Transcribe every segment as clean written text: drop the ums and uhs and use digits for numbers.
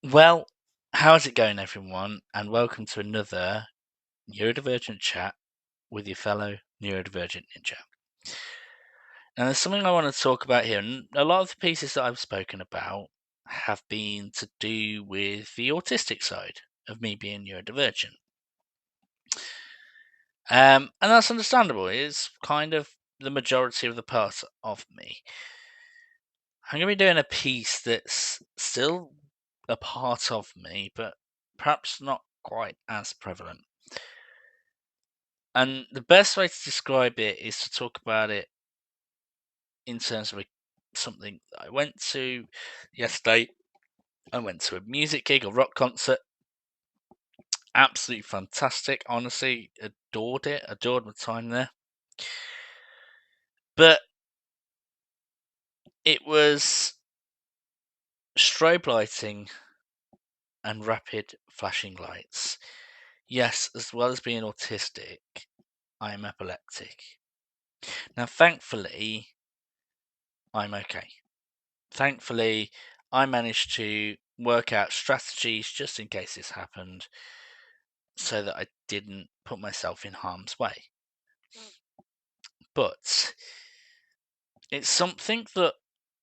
Well, how's it going, everyone? And welcome to another neurodivergent chat with your fellow neurodivergent ninja. Now, there's something I want to talk about here, and a lot of the pieces that I've spoken about have been to do with the autistic side of me being neurodivergent. And that's understandable. It's kind of the majority of the part of me. I'm going to be doing a piece that's still a part of me, but perhaps not quite as prevalent. And the best way to describe it is to talk about it in terms of something that I went to yesterday. I went to a music gig, a rock concert. Absolutely fantastic. Honestly, adored it. Adored my time there. But it was strobe lighting and rapid flashing lights. Yes, as well as being autistic, I am epileptic. Now, thankfully, I'm okay. Thankfully, I managed to work out strategies just in case this happened so that I didn't put myself in harm's way. But it's something that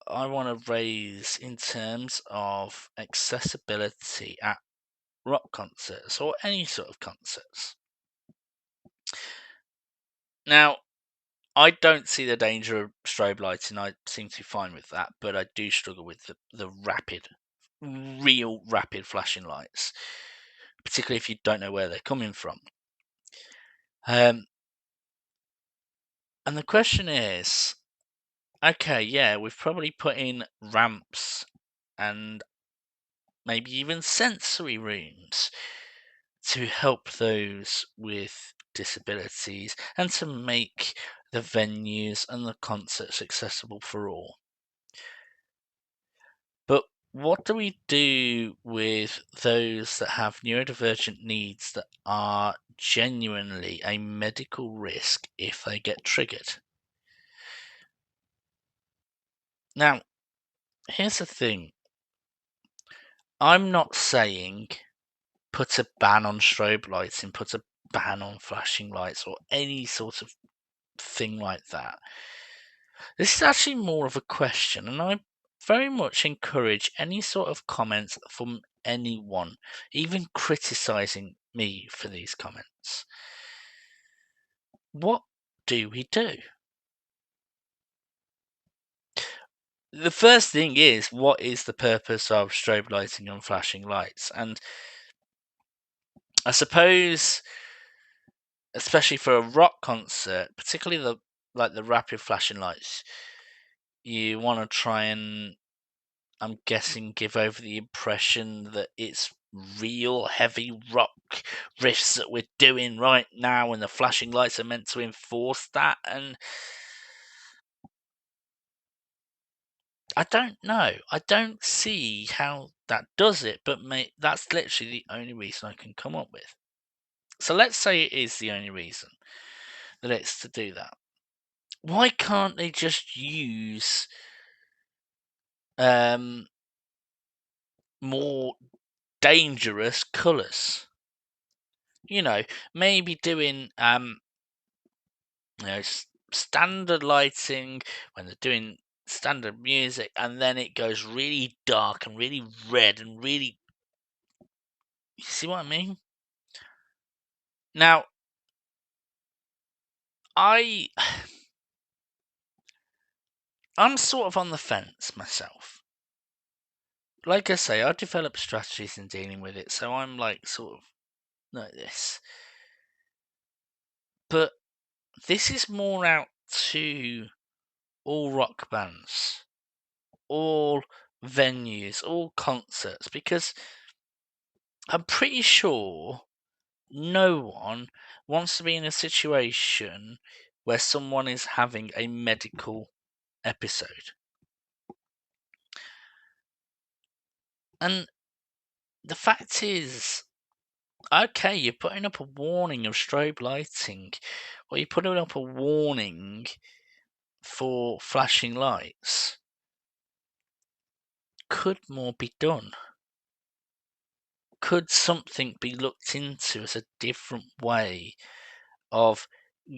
I want to raise in terms of accessibility at rock concerts or any sort of concerts. Now, I don't see the danger of strobe lighting. I seem to be fine with that, but I do struggle with the rapid, real rapid flashing lights, particularly if you don't know where they're coming from. And the question is, okay, yeah, we've probably put in ramps and maybe even sensory rooms to help those with disabilities and to make the venues and the concerts accessible for all. But what do we do with those that have neurodivergent needs that are genuinely a medical risk if they get triggered? Now, here's the thing. I'm not saying put a ban on strobe lights and put a ban on flashing lights or any sort of thing like that. This is actually more of a question, and I very much encourage any sort of comments from anyone, even criticizing me for these comments. What do we do? The first thing is, what is the purpose of strobe lighting and flashing lights? And I suppose, especially for a rock concert, particularly the rapid flashing lights, you want to try and, I'm guessing, give over the impression that it's real heavy rock riffs that we're doing right now, and the flashing lights are meant to enforce that. And I don't know. I don't see how that does it, but that's literally the only reason I can come up with. So let's say it is the only reason that it's to do that. Why can't they just use more dangerous colours? You know, maybe doing standard lighting when they're doing standard music, and then it goes really dark and really red and really. You see what I mean? Now, I I'm sort of on the fence myself. Like I say, I develop strategies in dealing with it, so I'm like sort of like this. But this is more out to all rock bands, all venues, all concerts, because I'm pretty sure no one wants to be in a situation where someone is having a medical episode. And the fact is, okay, you're putting up a warning of strobe lighting, or you're putting up a warning for flashing lights. Could more be done? could something be looked into as a different way of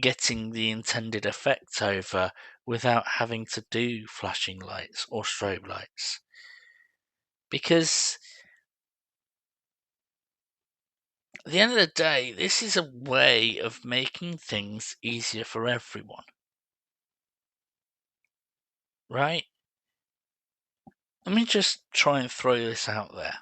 getting the intended effect over without having to do flashing lights or strobe lights? Because at the end of the day, this is a way of making things easier for everyone. Right? Let me just try and throw this out there.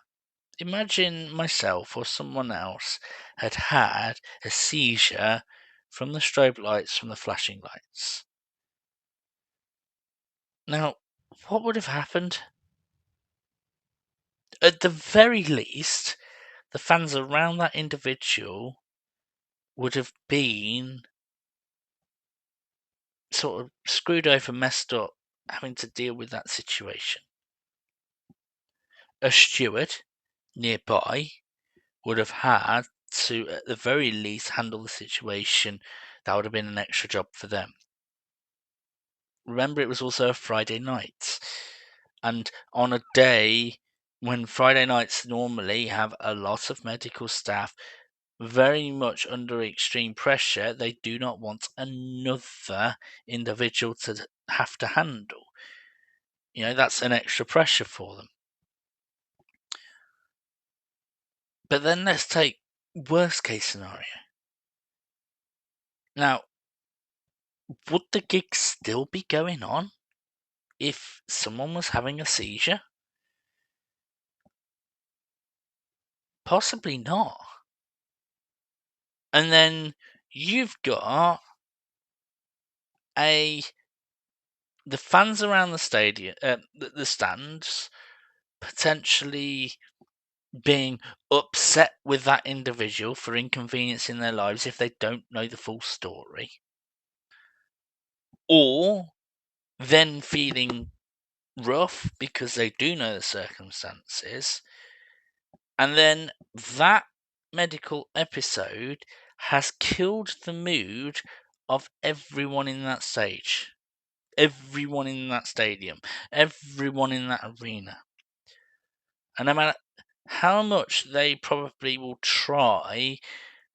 Imagine myself or someone else had had a seizure from the strobe lights, from the flashing lights. Now, what would have happened? At the very least, the fans around that individual would have been sort of screwed over, messed up, having to deal with that situation. A steward nearby would have had to, at the very least, handle the situation. That would have been an extra job for them. Remember, it was also a Friday night. And on a day when Friday nights normally have a lot of medical staff very much under extreme pressure, they do not want another individual to have to handle. That's an extra pressure for them. But then let's take worst case scenario. Now, would the gig still be going on if someone was having a seizure? Possibly not. And then you've got the fans around the stadium, the stands, potentially being upset with that individual for inconveniencing their lives if they don't know the full story, or then feeling rough because they do know the circumstances, and then that medical episode has killed the mood of everyone in that stage, everyone in that stadium, everyone in that arena. And no matter how much they probably will try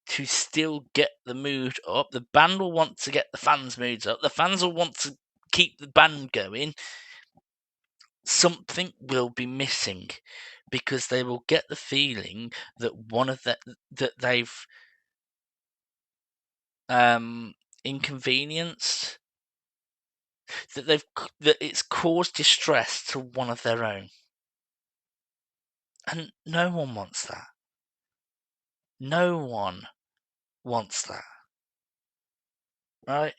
to still get the mood up, the band will want to get the fans' moods up, the fans will want to keep the band going, something will be missing, because they will get the feeling that that they've inconvenienced, that it's caused distress to one of their own. And no one wants that. No one wants that. Right?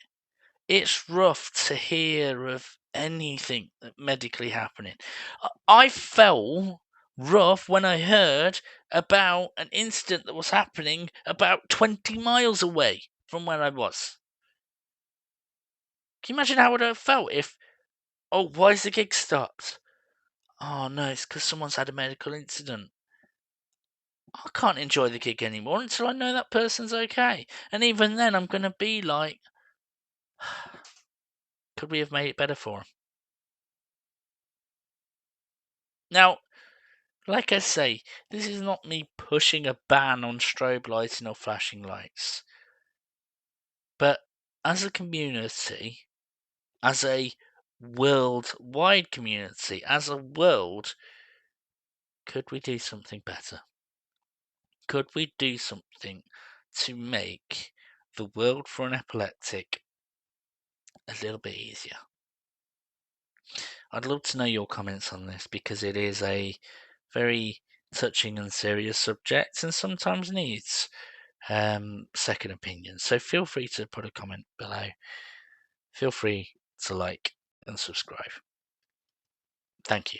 It's rough to hear of anything medically happening. I felt rough when I heard about an incident that was happening about 20 miles away from where I was. Can you imagine how I would have felt if, oh, why is the gig stopped? Oh no, it's because someone's had a medical incident. I can't enjoy the gig anymore until I know that person's okay. And even then, I'm going to be like, could we have made it better for him? Now, like I say, this is not me pushing a ban on strobe lighting or flashing lights. But as a community, as a worldwide community, as a world, could we do something better? Could we do something to make the world for an epileptic a little bit easier? I'd love to know your comments on this, because it is a very touching and serious subject and sometimes needs second opinions. So feel free to put a comment below. Feel free to like and subscribe. Thank you.